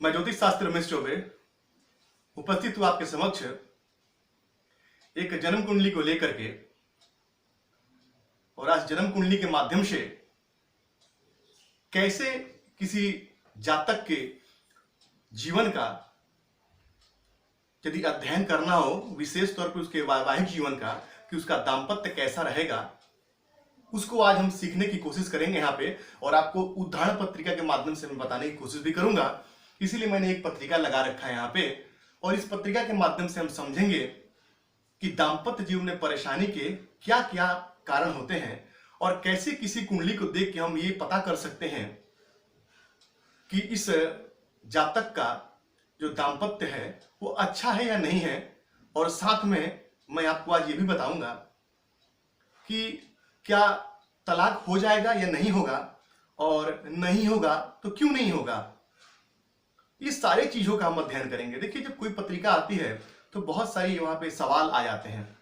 मैं ज्योतिष शास्त्र रमेश चौबे उपस्थित हूँ आपके समक्ष एक जन्म कुंडली को लेकर के। और आज जन्म कुंडली के माध्यम से कैसे किसी जातक के जीवन का यदि अध्ययन करना हो, विशेष तौर पर उसके वैवाहिक जीवन का, कि उसका दाम्पत्य कैसा रहेगा, उसको आज हम सीखने की कोशिश करेंगे यहाँ पे। और आपको उदाहरण पत्रिका के माध्यम से मैं बताने की कोशिश भी करूंगा। इसीलिए मैंने एक पत्रिका लगा रखा है यहाँ पे, और इस पत्रिका के माध्यम से हम समझेंगे कि दाम्पत्य जीवन में परेशानी के क्या क्या कारण होते हैं, और कैसे किसी कुंडली को देख के हम ये पता कर सकते हैं कि इस जातक का जो दाम्पत्य है वो अच्छा है या नहीं है। और साथ में मैं आपको आज ये भी बताऊंगा कि क्या तलाक हो जाएगा या नहीं होगा, और नहीं होगा तो क्यों नहीं होगा। इस सारे चीजों का हम अध्ययन करेंगे। देखिए, जब कोई पत्रिका आती है तो बहुत सारी वहां पे सवाल आ जाते हैं,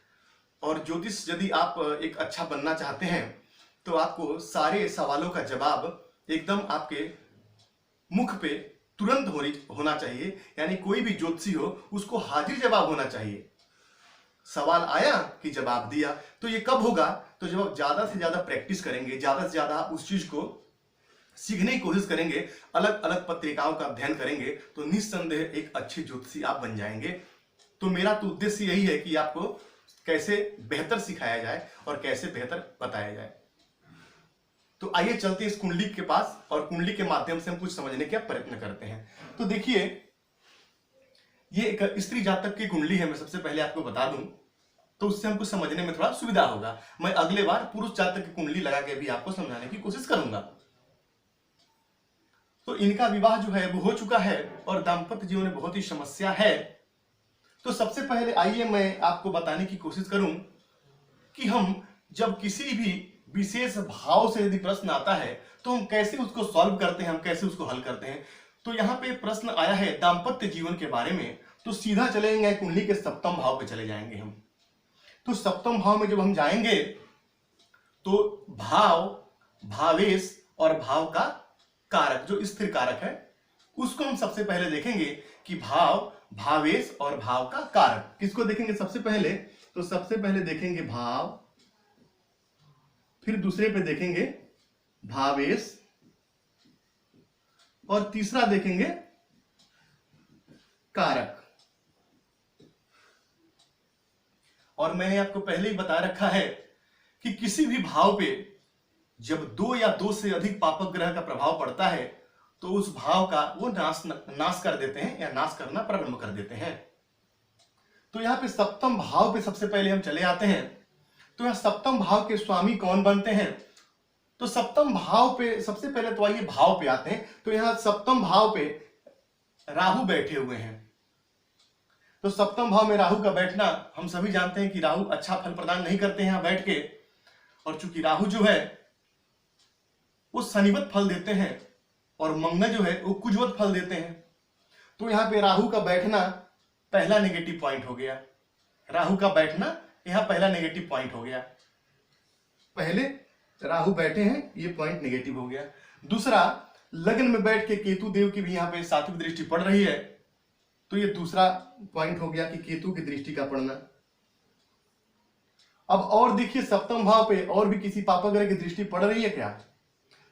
और ज्योतिष यदि आप एक अच्छा बनना चाहते हैं तो आपको सारे सवालों का जवाब एकदम आपके मुख पे तुरंत होना चाहिए। यानी कोई भी ज्योतिषी हो उसको हाजिर जवाब होना चाहिए। सवाल आया कि जवाब दिया। तो ये कब होगा? तो जब आप ज्यादा से ज्यादा प्रैक्टिस करेंगे, ज्यादा से ज्यादा आप उस चीज को सीखने की कोशिश करेंगे, अलग अलग पत्रिकाओं का अध्ययन करेंगे, तो निस्संदेह एक अच्छे ज्योतिषी आप बन जाएंगे। तो मेरा तो उद्देश्य यही है कि आपको कैसे बेहतर सिखाया जाए और कैसे बेहतर बताया जाए। तो आइए चलते हैं इस कुंडली के पास, और कुंडली के माध्यम से हम कुछ समझने का प्रयत्न करते हैं। तो देखिए, ये एक स्त्री जातक की कुंडली है। मैं सबसे पहले आपको बता दूं तो उससे हमको समझने में थोड़ा सुविधा होगा। मैं अगले बार पुरुष जातक की कुंडली लगा के भी आपको समझाने की कोशिश करूंगा। तो इनका विवाह जो है वो हो चुका है, और दाम्पत्य जीवन में बहुत ही समस्या है। तो सबसे पहले आइए मैं आपको बताने की कोशिश करूं कि हम जब किसी भी विशेष भाव से यदि प्रश्न आता है तो हम कैसे उसको सॉल्व करते हैं, हम कैसे उसको हल करते हैं। तो यहाँ पे प्रश्न आया है दाम्पत्य जीवन के बारे में, तो सीधा चलेंगे कुंडली के सप्तम भाव पे चले जाएंगे हम। तो सप्तम भाव में जब हम जाएंगे तो भाव, भावेश और भाव का कारक, जो स्थिर कारक है, उसको हम सबसे पहले देखेंगे कि भाव, भावेश और भाव का कारक किसको देखेंगे सबसे पहले। तो सबसे पहले देखेंगे भाव, फिर दूसरे पे देखेंगे भावेश, और तीसरा देखेंगे कारक। और मैंने आपको पहले ही बता रखा है कि किसी भी भाव पे जब दो या दो से अधिक पापक ग्रह का प्रभाव पड़ता है तो उस भाव का वो नाश कर देते हैं या नाश करना प्रारंभ कर देते हैं। तो यहां पे सप्तम भाव पे सबसे पहले हम चले आते हैं। तो यहां सप्तम भाव के स्वामी कौन बनते हैं? तो सप्तम भाव पे सबसे पहले तो आइए भाव पे आते हैं। तो यहां सप्तम भाव पे राहु बैठे हुए हैं। तो सप्तम भाव में राहु का बैठना, हम सभी जानते हैं कि राहु अच्छा फल प्रदान नहीं करते हैं यहां बैठ के। और चूंकि राहु जो है वो शनिवत फल देते हैं और मंगल जो है वो कुजवत फल देते हैं। तो यहां पे राहु का बैठना पहला नेगेटिव पॉइंट हो गया। राहु का बैठना यहां पहला नेगेटिव पॉइंट हो गया। पहले राहु बैठे हैं, ये पॉइंट नेगेटिव हो गया। दूसरा, लग्न में बैठ के केतु देव की भी यहां पे सात्विक दृष्टि पड़ रही है, तो ये दूसरा पॉइंट हो गया कि केतु की दृष्टि का पड़ना। अब और देखिए, सप्तम भाव पे और भी किसी पापक ग्रह की दृष्टि पड़ रही है क्या?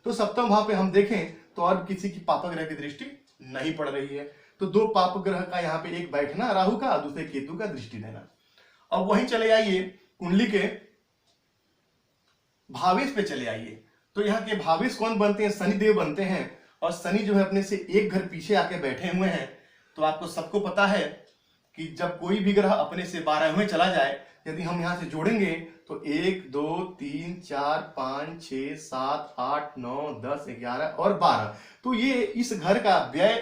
तो सप्तम भाव पे हम देखें तो और किसी की पापक ग्रह की दृष्टि नहीं पड़ रही है। तो दो पाप ग्रह का यहाँ पे एक बैठना राहु का, दूसरे केतु का दृष्टि देना। अब वहीं चले आइए कुंडली के भावेश पे चले आइए। तो यहाँ के भावेश कौन बनते हैं? शनि देव बनते हैं। और शनि जो है अपने से एक घर पीछे आके बैठे हुए हैं। तो आपको सबको पता है कि जब कोई भी ग्रह अपने से 12वें चला जाए, यदि हम यहां से जोड़ेंगे तो 1 2 3 4 5 6 7 8 9 10 11 और 12, तो ये इस घर का व्यय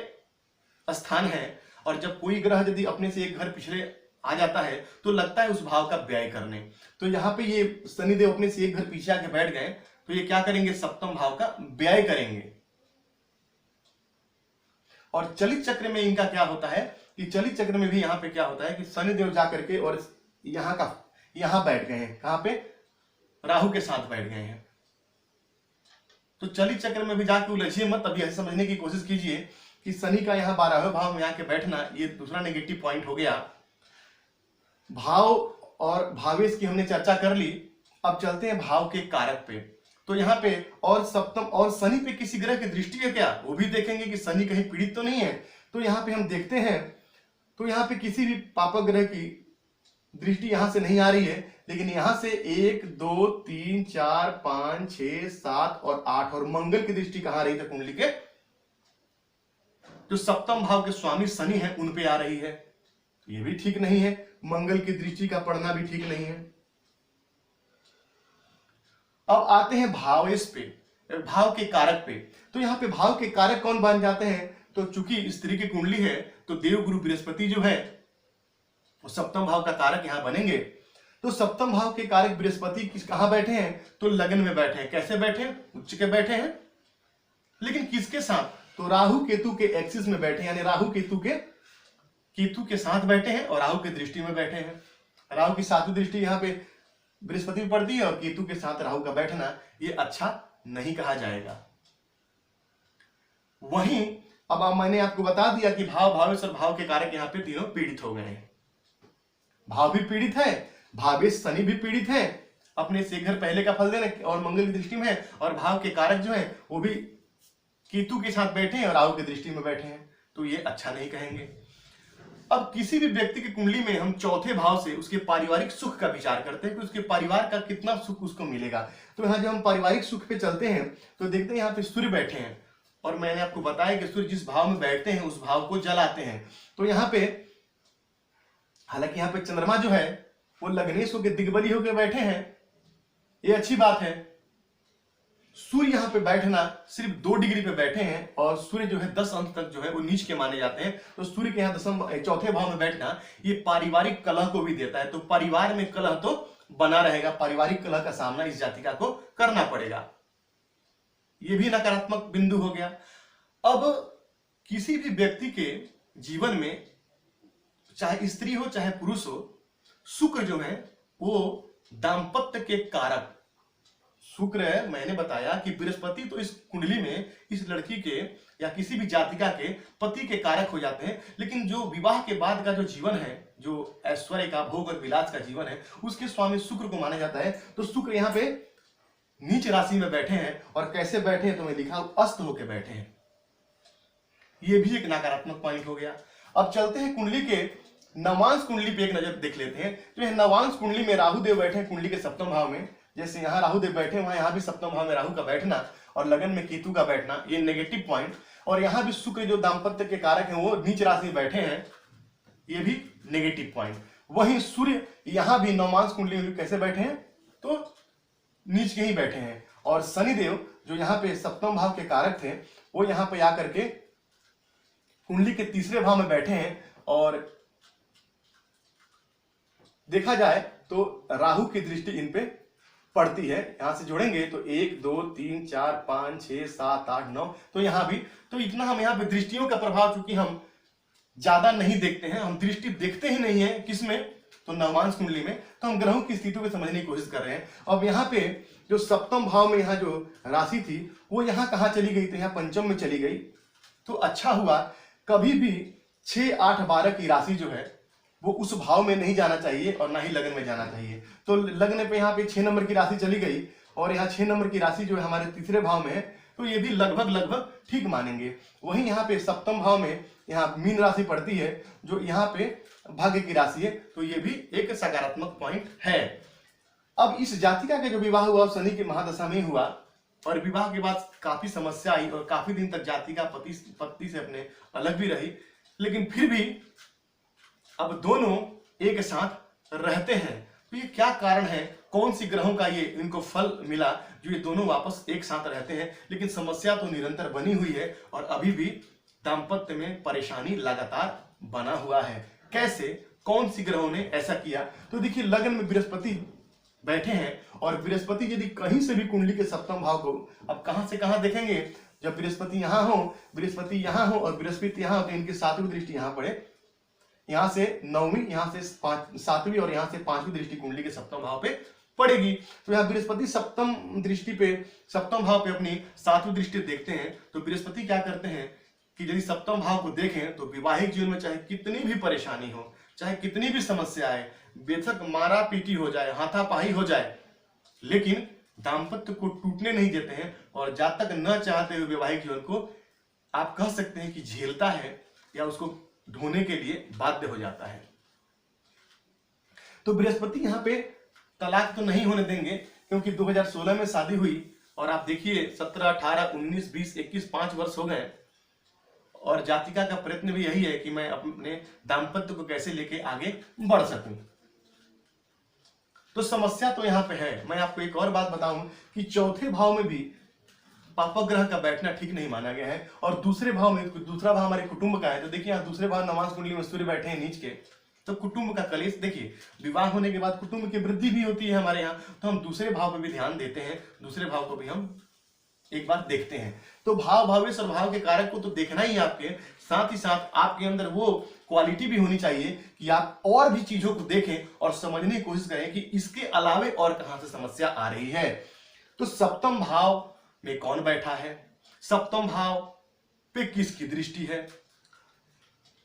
स्थान है। और जब कोई ग्रह यदि अपने से एक घर पिछले आ जाता है तो लगता है उस भाव का व्यय करने। तो यहाँ पे ये शनिदेव अपने से एक घर पीछे आके बैठ गए, तो ये क्या करेंगे? सप्तम भाव का व्यय करेंगे। और चलित चक्र में इनका क्या होता है कि चलित चक्र में भी यहाँ पे क्या होता है कि शनिदेव जाकर के और यहाँ बैठ गए हैं। कहां पे? राहु के साथ बैठ गए हैं। तो चलित चक्र में भी जाके उलझिए मत, अभी ऐसे समझने की कोशिश कीजिए कि शनि का यहाँ 12वें भाव में आके बैठना, ये दूसरा नेगेटिव पॉइंट हो गया। भाव और भावेश की हमने चर्चा कर ली। अब चलते हैं भाव के कारक पे। तो यहाँ पे और सप्तम और शनि पे किसी ग्रह की दृष्टि है क्या, वो भी देखेंगे कि शनि कहीं पीड़ित तो नहीं है। तो यहाँ पे हम देखते हैं, तो यहाँ पे किसी भी पापक ग्रह की दृष्टि यहां से नहीं आ रही है, लेकिन यहां से 1 2 3 4 5 6 7 और 8 और मंगल की दृष्टि कहां रही है कुंडली के, जो सप्तम भाव के स्वामी शनि है उन पे आ रही है। ये भी ठीक नहीं है, मंगल की दृष्टि का पड़ना भी ठीक नहीं है। अब आते हैं भावेश पे, भाव के कारक पे। तो यहाँ पे भाव के कारक कौन बन जाते हैं, तो चूंकि स्त्री की कुंडली है तो देव गुरु बृहस्पति जो है वो सप्तम भाव का कारक यहां बनेंगे। तो सप्तम भाव के कारक बृहस्पति कहां बैठे हैं, तो लगन में बैठे हैं। कैसे बैठे हैं, उच्च के बैठे हैं, लेकिन किसके साथ, तो राहु केतु के एक्सिस में बैठे, यानी राहु केतु के साथ बैठे हैं और राहु की दृष्टि में बैठे हैं। राहु की सातवीं दृष्टि यहाँ पे बृहस्पति में पड़ती है और केतु के साथ राहु का बैठना ये अच्छा नहीं कहा जाएगा। वहीं अब मैंने आपको बता दिया कि भाव, भावेश और भाव के कारक यहाँ पे तीनों पीड़ित हो गए हैं। भाव भी पीड़ित है, भावेश शनि भी पीड़ित है, अपने से घर पहले का फल देने और मंगल की दृष्टि में है, और भाव के कारक जो है वो भी केतु के साथ बैठे हैं और राहु की दृष्टि में बैठे हैं। तो ये अच्छा नहीं कहेंगे। अब किसी भी व्यक्ति की कुंडली में हम चौथे भाव से उसके पारिवारिक सुख का विचार करते हैं कि उसके परिवार का कितना सुख उसको मिलेगा। तो यहाँ जब हम पारिवारिक सुख पे चलते हैं तो देखते हैं यहाँ पे सूर्य बैठे हैं, और मैंने आपको बताया कि सूर्य जिस भाव में बैठते हैं उस भाव को जलाते हैं। तो यहाँ पे हालांकि यहाँ पे चंद्रमा जो है वो लग्नेश होकर दिग्बली होकर बैठे हैं, ये अच्छी बात है। सूर्य यहाँ पे बैठना सिर्फ 2 डिग्री पे बैठे हैं, और सूर्य जो है 10 अंक तक जो है वो नीच के माने जाते हैं। तो सूर्य के यहाँ चौथे भाव में बैठना ये पारिवारिक कलह को भी देता है। तो परिवार में कलह तो बना रहेगा, पारिवारिक कलह का सामना इस जातिका को करना पड़ेगा। ये भी नकारात्मक बिंदु हो गया। अब किसी भी व्यक्ति के जीवन में चाहे स्त्री हो चाहे पुरुष हो, शुक्र जो है वो दाम्पत्य के कारक शुक्र है। मैंने बताया कि बृहस्पति तो इस कुंडली में इस लड़की के या किसी भी जातिका के पति के कारक हो जाते हैं, लेकिन जो विवाह के बाद का जो जीवन है, जो ऐश्वर्य का, भोग और विलास का जीवन है, उसके स्वामी शुक्र को माना जाता है। तो शुक्र यहाँ पे नीच राशि में बैठे हैं, और कैसे बैठे हैं तो मैं लिखा अस्त होकर बैठे हैं। ये भी एक नकारात्मक पॉइंट हो गया। अब चलते हैं कुंडली के नवांश कुंडली पे एक नजर देख लेते हैं। तो यह नवांश कुंडली में राहु देव बैठे हैं कुंडली के सप्तम भाव में, जैसे यहाँ राहु देव बैठे वहां यहाँ भी सप्तम भाव में राहु का बैठना और लगन में केतु का बैठना, ये नेगेटिव पॉइंट। और यहाँ भी शुक्र जो दाम्पत्य के कारक हैं वो नीच राशि में बैठे हैं, ये भी नेगेटिव पॉइंट। वहीं सूर्य यहाँ भी नवांश कुंडली में कैसे बैठे हैं, तो नीच के ही बैठे हैं। और शनिदेव जो यहाँ पे सप्तम भाव के कारक थे वो यहाँ पे आकर के कुंडली के तीसरे भाव में बैठे हैं, और देखा जाए तो राहु की दृष्टि इन पे पड़ती है। यहां से जोड़ेंगे तो 1 2 3 4 5 6 7 8 9, तो यहां भी, तो इतना हम यहाँ पे दृष्टियों का प्रभाव चूंकि हम ज्यादा नहीं देखते हैं, हम दृष्टि देखते ही नहीं है किसमें, तो नवांश कुंडली में, तो हम ग्रहों की स्थितियों को समझने की कोशिश कर रहे हैं। अब यहाँ पे जो सप्तम भाव में यहाँ जो राशि थी वो यहाँ कहाँ चली गई, तो यहाँ पंचम में चली गई। तो अच्छा हुआ, कभी भी 6 8 12 की राशि जो है वो उस भाव में नहीं जाना चाहिए और ना ही लगन में जाना चाहिए। तो लगन पे यहाँ पे 6 नंबर की राशि चली गई, और यहाँ 6 नंबर की राशि जो है हमारे तीसरे भाव में है, तो ये भी लगभग ठीक मानेंगे। वहीं यहाँ पे सप्तम भाव में यहाँ मीन राशि पड़ती है जो यहाँ पे भाग्य की राशि है, तो ये भी एक सकारात्मक पॉइंट है। अब इस जातिका का जो विवाह हुआ शनि की महादशा में हुआ, और विवाह के बाद काफी समस्या आई और काफी दिन तक जातिका पति से अपने अलग भी रही, लेकिन फिर भी अब दोनों एक साथ रहते हैं। तो ये क्या कारण है, कौन सी ग्रहों का ये इनको फल मिला जो ये दोनों वापस एक साथ रहते हैं, लेकिन समस्या तो निरंतर बनी हुई है और अभी भी दाम्पत्य में परेशानी लगातार बना हुआ है। कैसे, कौन सी ग्रहों ने ऐसा किया, तो देखिए लगन में बृहस्पति बैठे हैं, और बृहस्पति यदि कहीं से भी कुंडली के सप्तम भाव को, अब कहां से कहां देखेंगे, जब बृहस्पति यहाँ हो, बृहस्पति यहाँ हो और बृहस्पति यहाँ हो, तो इनकी 7वीं दृष्टि यहाँ पड़े, यहाँ से 9वीं, यहाँ से 7वीं और यहाँ से 5वीं दृष्टि कुंडली के सप्तम भाव पे पड़ेगी। तो यहाँ बृहस्पति सप्तम दृष्टि पे, सप्तम भाव पे अपनी 7वीं दृष्टि देखते हैं। तो बृहस्पति क्या करते हैं कि यदि सप्तम भाव को देखें तो वैवाहिक जीवन में चाहे कितनी भी परेशानी हो, चाहे कितनी भी समस्या आए, बेशक मारा पीटी हो जाए, हाथापाई हो जाए, लेकिन दाम्पत्य को टूटने नहीं देते हैं। और जब तक न चाहते हुए वैवाहिक जीवन को आप कह सकते हैं कि झेलता है या उसको ढोने के लिए बाध्य हो जाता है। तो बृहस्पति यहाँ पे तलाक तो नहीं होने देंगे, क्योंकि 2016 में शादी हुई और आप देखिए 17, 18, 19, 20, 21 5 वर्ष हो गए और जातिका का प्रयत्न भी यही है कि मैं अपने दाम्पत्य को कैसे लेके आगे बढ़ सकूं। तो समस्या तो यहाँ पे है। मैं आपको एक और बात बताऊं कि चौथे भाव में भी पापक ग्रह का बैठना ठीक नहीं माना गया है। और दूसरे भाव में, दूसरा भाव हमारे कुटुंब का है, तो देखिए यहाँ दूसरे भाव नवांश कुंडली में सूर्य बैठे हैं नीच के, तो कुटुंब का कलेश। देखिए विवाह होने के बाद कुटुंब की वृद्धि भी होती है हमारे यहाँ, तो हम दूसरे भाव पर भी ध्यान देते हैं, दूसरे भाव को भी हम एक बार देखते हैं। तो भाव भावेश और भाव के कारक को तो देखना ही आपके, साथ ही साथ आपके अंदर वो क्वालिटी भी होनी चाहिए कि आप और भी चीजों को देखें और समझने की कोशिश करें कि इसके अलावे और कहां से समस्या आ रही है। तो सप्तम भाव में कौन बैठा है, सप्तम भाव पे किसकी दृष्टि है,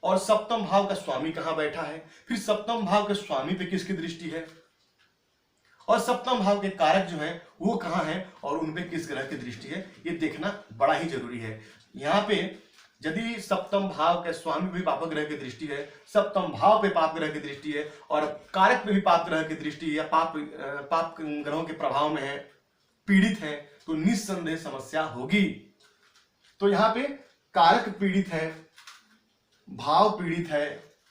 और सप्तम भाव का स्वामी कहां बैठा है, फिर सप्तम भाव के स्वामी पे किसकी दृष्टि है, और सप्तम भाव के कारक जो हैं वो कहां हैं और उनपे किस ग्रह की दृष्टि है, ये देखना बड़ा ही जरूरी है। यहाँ पे यदि सप्तम भाव के स्वामी पे भी पाप ग्रह की दृष्टि है, सप्तम भाव पे पाप ग्रह की दृष्टि है, और कारक पे भी पाप ग्रह की दृष्टि है, या पाप ग्रहों के प्रभाव में है, पीड़ित है, तो निस्संदेह समस्या होगी। तो यहाँ पे कारक पीड़ित है, भाव पीड़ित है,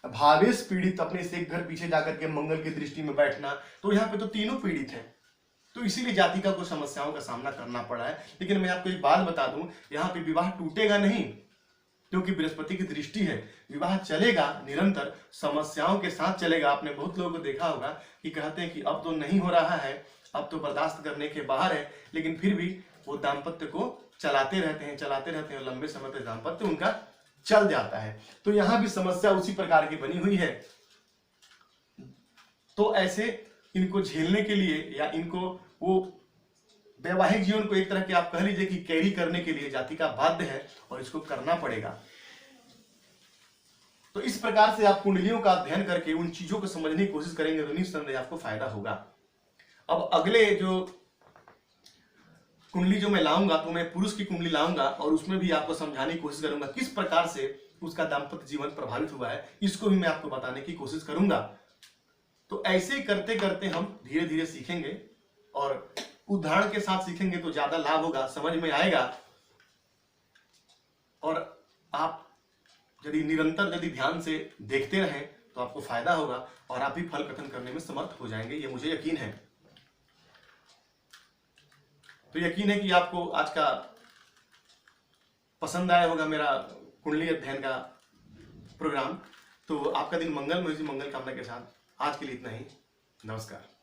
भावेश पीड़ित, अपने से एक घर पीछे जाकर के मंगल की दृष्टि में बैठना, तो यहाँ पे तो तीनों पीड़ित हैं। तो इसीलिए जातिका को समस्याओं का सामना करना पड़ा है। लेकिन मैं आपको एक बात बता दूं, यहाँ पे विवाह टूटेगा नहीं, क्योंकि बृहस्पति की दृष्टि है। विवाह चलेगा, निरंतर समस्याओं के साथ चलेगा। आपने बहुत लोगों को देखा होगा कि कहते हैं कि अब तो नहीं हो रहा है, अब तो बर्दाश्त करने के बाहर है, लेकिन फिर भी वो दाम्पत्य को चलाते रहते हैं और लंबे समय तक दाम्पत्य उनका चल जाता है। तो यहां भी समस्या उसी प्रकार की बनी हुई है। तो ऐसे इनको झेलने के लिए या इनको वो वैवाहिक जीवन को एक तरह के आप कह लीजिए कि कैरी करने के लिए जातिका बाध्य है और इसको करना पड़ेगा। तो इस प्रकार से आप कुंडलियों का अध्ययन करके उन चीजों को समझने की कोशिश करेंगे तो निस्संदेह आपको फायदा होगा। अब अगले जो कुंडली जो मैं लाऊंगा, तो मैं पुरुष की कुंडली लाऊंगा और उसमें भी आपको समझाने की कोशिश करूंगा किस प्रकार से उसका दाम्पत्य जीवन प्रभावित हुआ है, इसको भी मैं आपको बताने की कोशिश करूंगा। तो ऐसे करते करते हम धीरे धीरे सीखेंगे और उदाहरण के साथ सीखेंगे तो ज्यादा लाभ होगा, समझ में आएगा। और आप यदि निरंतर यदि ध्यान से देखते रहें तो आपको फायदा होगा और आप भी फल कथन करने में समर्थ हो जाएंगे, ये मुझे यकीन है। तो यकीन है कि आपको आज का पसंद आया होगा मेरा कुंडली अध्ययन का प्रोग्राम। तो आपका दिन मंगलमय, मंगल कामना के साथ आज के लिए इतना ही। नमस्कार।